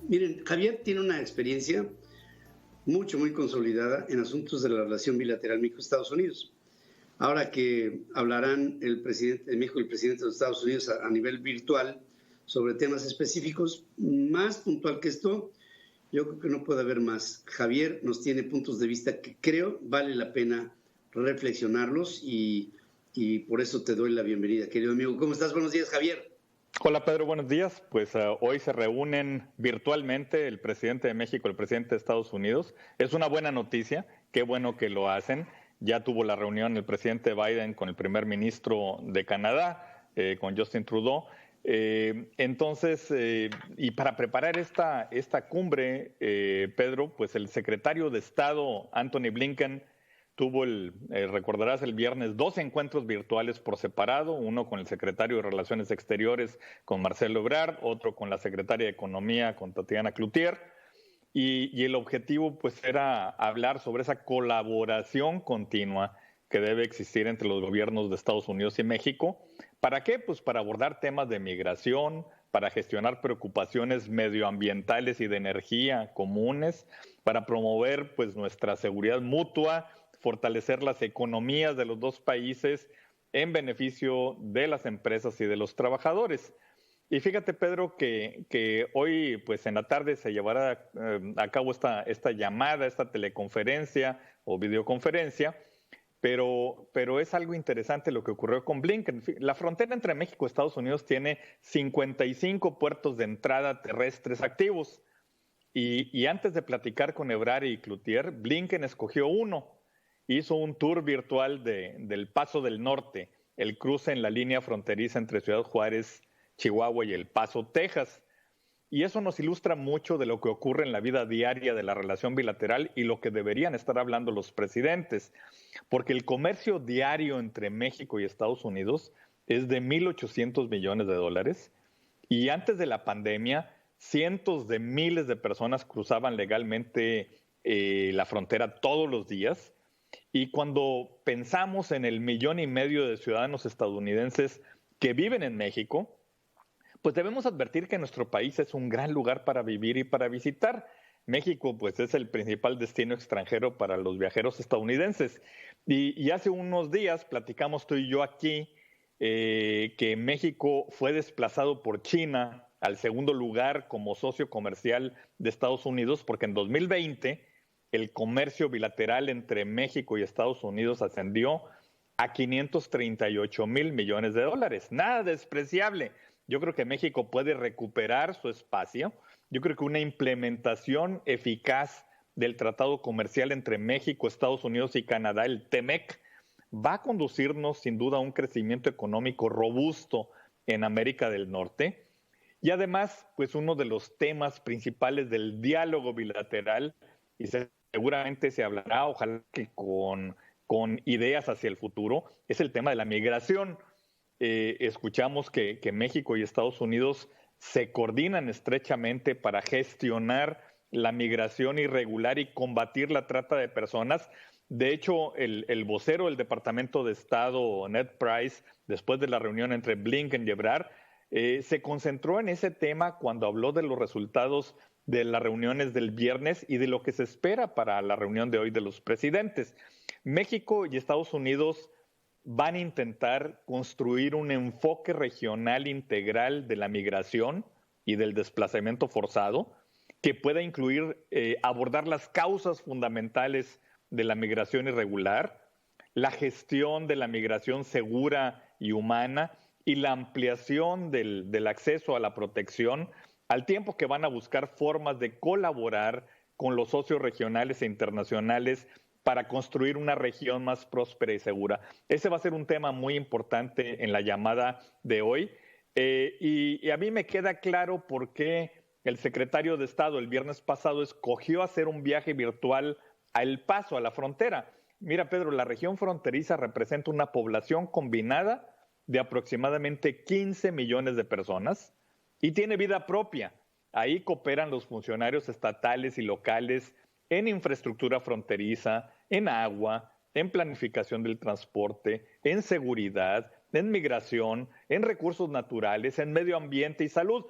Miren, Javier tiene una experiencia muy consolidada en asuntos de la relación bilateral México-Estados Unidos. Ahora que hablarán el presidente de México y el presidente de los Estados Unidos a nivel virtual sobre temas específicos, más puntual que esto, yo creo que no puede haber más. Javier nos tiene puntos de vista que creo vale la pena reflexionarlos y por eso te doy la bienvenida, querido amigo. ¿Cómo estás? Buenos días, Javier. Hola Pedro, buenos días. Pues hoy se reúnen virtualmente el presidente de México y el presidente de Estados Unidos. Es una buena noticia, qué bueno que lo hacen. Ya tuvo la reunión el presidente Biden con el primer ministro de Canadá, con Justin Trudeau. Y para preparar esta cumbre, Pedro, pues el secretario de Estado, Antony Blinken, tuvo recordarás el viernes, 2 encuentros virtuales por separado, uno con el secretario de Relaciones Exteriores, con Marcelo Ebrard, otro con la secretaria de Economía, con Tatiana Cloutier, y el objetivo pues era hablar sobre esa colaboración continua que debe existir entre los gobiernos de Estados Unidos y México. ¿Para qué? Pues para abordar temas de migración, para gestionar preocupaciones medioambientales y de energía comunes, para promover pues nuestra seguridad mutua, fortalecer las economías de los dos países en beneficio de las empresas y de los trabajadores. Y fíjate, Pedro, que hoy, pues en la tarde, se llevará a cabo esta llamada, esta teleconferencia o videoconferencia, pero es algo interesante lo que ocurrió con Blinken. La frontera entre México y Estados Unidos tiene 55 puertos de entrada terrestres activos. Y antes de platicar con Ebrard y Cloutier, Blinken escogió uno. Hizo un tour virtual del Paso del Norte, el cruce en la línea fronteriza entre Ciudad Juárez, Chihuahua y El Paso, Texas. Y eso nos ilustra mucho de lo que ocurre en la vida diaria de la relación bilateral y lo que deberían estar hablando los presidentes. Porque el comercio diario entre México y Estados Unidos es de 1.800 millones de dólares. Y antes de la pandemia, cientos de miles de personas cruzaban legalmente la frontera todos los días. Y cuando pensamos en el 1,5 millones de ciudadanos estadounidenses que viven en México, pues debemos advertir que nuestro país es un gran lugar para vivir y para visitar. México, pues, es el principal destino extranjero para los viajeros estadounidenses. Y hace unos días platicamos tú y yo aquí que México fue desplazado por China al segundo lugar como socio comercial de Estados Unidos, porque en 2020 el comercio bilateral entre México y Estados Unidos ascendió a 538 mil millones de dólares. Nada despreciable. Yo creo que México puede recuperar su espacio. Yo creo que una implementación eficaz del Tratado Comercial entre México, Estados Unidos y Canadá, el TEMEC, va a conducirnos sin duda a un crecimiento económico robusto en América del Norte. Y además, pues uno de los temas principales del diálogo bilateral, y seguramente se hablará, ojalá que con ideas hacia el futuro, es el tema de la migración. Escuchamos que México y Estados Unidos se coordinan estrechamente para gestionar la migración irregular y combatir la trata de personas. De hecho, el vocero del Departamento de Estado, Ned Price, después de la reunión entre Blinken y Ebrard, se concentró en ese tema cuando habló de los resultados de las reuniones del viernes y de lo que se espera para la reunión de hoy de los presidentes. México y Estados Unidos van a intentar construir un enfoque regional integral de la migración y del desplazamiento forzado que pueda incluir abordar las causas fundamentales de la migración irregular, la gestión de la migración segura y humana y la ampliación del acceso a la protección, al tiempo que van a buscar formas de colaborar con los socios regionales e internacionales para construir una región más próspera y segura. Ese va a ser un tema muy importante en la llamada de hoy. Y a mí me queda claro por qué el secretario de Estado el viernes pasado escogió hacer un viaje virtual a El Paso, a la frontera. Mira, Pedro, la región fronteriza representa una población combinada de aproximadamente 15 millones de personas y tiene vida propia. Ahí cooperan los funcionarios estatales y locales en infraestructura fronteriza, en agua, en planificación del transporte, en seguridad, en migración, en recursos naturales, en medio ambiente y salud.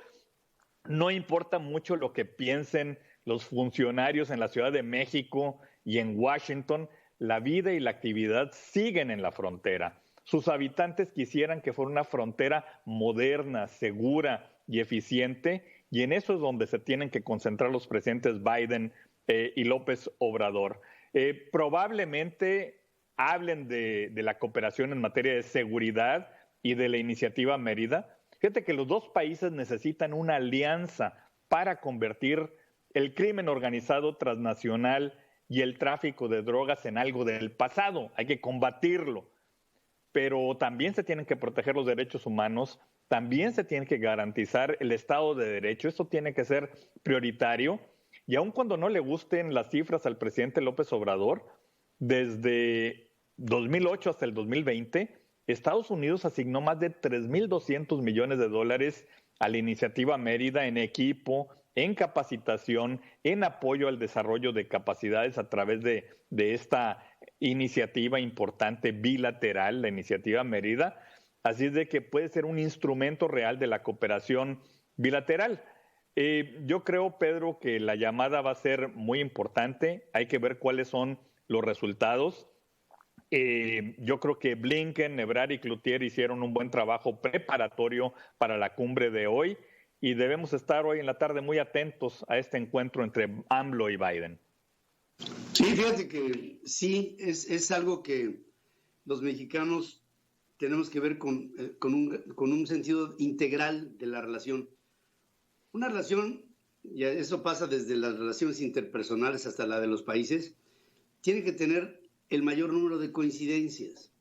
No importa mucho lo que piensen los funcionarios en la Ciudad de México y en Washington, la vida y la actividad siguen en la frontera. Sus habitantes quisieran que fuera una frontera moderna, segura y eficiente, y en eso es donde se tienen que concentrar los presidentes Biden y López Obrador. Probablemente hablen de la cooperación en materia de seguridad y de la iniciativa Mérida. Fíjate que los dos países necesitan una alianza para convertir el crimen organizado transnacional y el tráfico de drogas en algo del pasado. Hay que combatirlo, pero también se tienen que proteger los derechos humanos, también se tiene que garantizar el Estado de Derecho. Esto tiene que ser prioritario. Y aun cuando no le gusten las cifras al presidente López Obrador, desde 2008 hasta el 2020, Estados Unidos asignó más de 3.200 millones de dólares a la iniciativa Mérida en equipo, en capacitación, en apoyo al desarrollo de capacidades a través de esta iniciativa importante bilateral, la iniciativa Mérida. Así es de que puede ser un instrumento real de la cooperación bilateral. Yo creo, Pedro, que la llamada va a ser muy importante. Hay que ver cuáles son los resultados. Yo creo que Blinken, Ebrard y Cloutier hicieron un buen trabajo preparatorio para la cumbre de hoy y debemos estar hoy en la tarde muy atentos a este encuentro entre AMLO y Biden. Sí, fíjate que sí, es algo que los mexicanos tenemos que ver con un sentido integral de la relación. Una relación, y eso pasa desde las relaciones interpersonales hasta la de los países, tiene que tener el mayor número de coincidencias.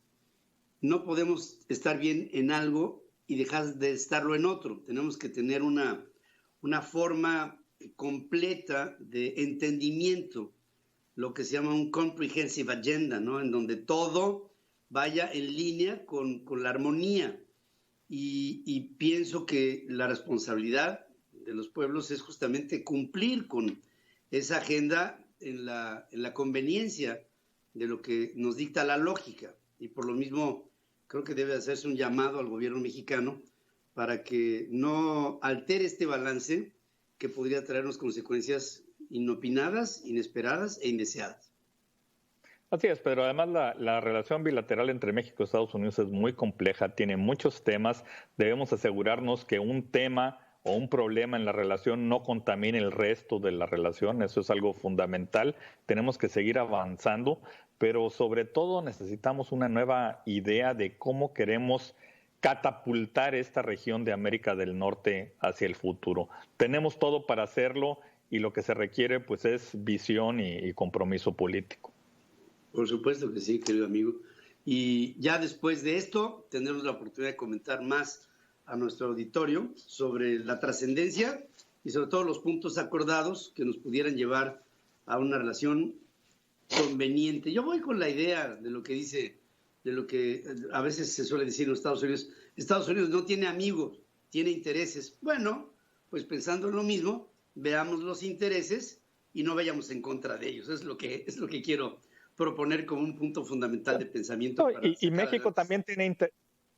No podemos estar bien en algo y dejar de estarlo en otro. Tenemos que tener una forma completa de entendimiento, lo que se llama un comprehensive agenda, ¿no? En donde todo vaya en línea con la armonía. Y pienso que la responsabilidad de los pueblos es justamente cumplir con esa agenda en la conveniencia de lo que nos dicta la lógica. Y por lo mismo creo que debe hacerse un llamado al gobierno mexicano para que no altere este balance que podría traernos consecuencias inopinadas, inesperadas e indeseadas. Así es, pero además la relación bilateral entre México y Estados Unidos es muy compleja, tiene muchos temas. Debemos asegurarnos que un tema o un problema en la relación no contamine el resto de la relación. Eso es algo fundamental. Tenemos que seguir avanzando, pero sobre todo necesitamos una nueva idea de cómo queremos catapultar esta región de América del Norte hacia el futuro. Tenemos todo para hacerlo y lo que se requiere pues es visión y compromiso político. Por supuesto que sí, querido amigo. Y ya después de esto tendremos la oportunidad de comentar más a nuestro auditorio sobre la trascendencia y sobre todo los puntos acordados que nos pudieran llevar a una relación conveniente. Yo voy con la idea de lo que dice, de lo que a veces se suele decir en los Estados Unidos. Estados Unidos no tiene amigos, tiene intereses. Bueno, pues pensando en lo mismo, veamos los intereses y no vayamos en contra de ellos. Es lo que quiero proponer como un punto fundamental de pensamiento. Y México también tiene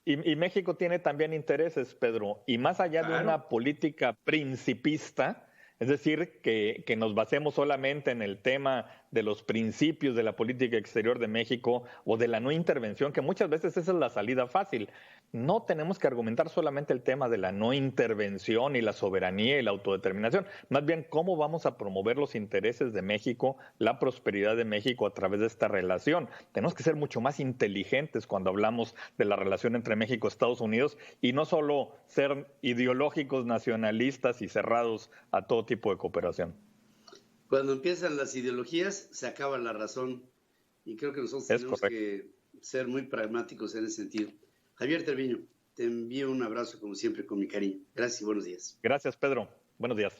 y México tiene también intereses, Pedro, y más allá de una política principista, es decir, que nos basemos solamente en el tema de los principios de la política exterior de México o de la no intervención, que muchas veces esa es la salida fácil. No tenemos que argumentar solamente el tema de la no intervención y la soberanía y la autodeterminación, más bien cómo vamos a promover los intereses de México, la prosperidad de México a través de esta relación. Tenemos que ser mucho más inteligentes cuando hablamos de la relación entre México y Estados Unidos y no solo ser ideológicos, nacionalistas y cerrados a todo tipo de cooperación. Cuando empiezan las ideologías, se acaba la razón. Y creo que nosotros tenemos que ser muy pragmáticos en ese sentido. Javier Treviño, te envío un abrazo como siempre con mi cariño. Gracias y buenos días. Gracias, Pedro. Buenos días.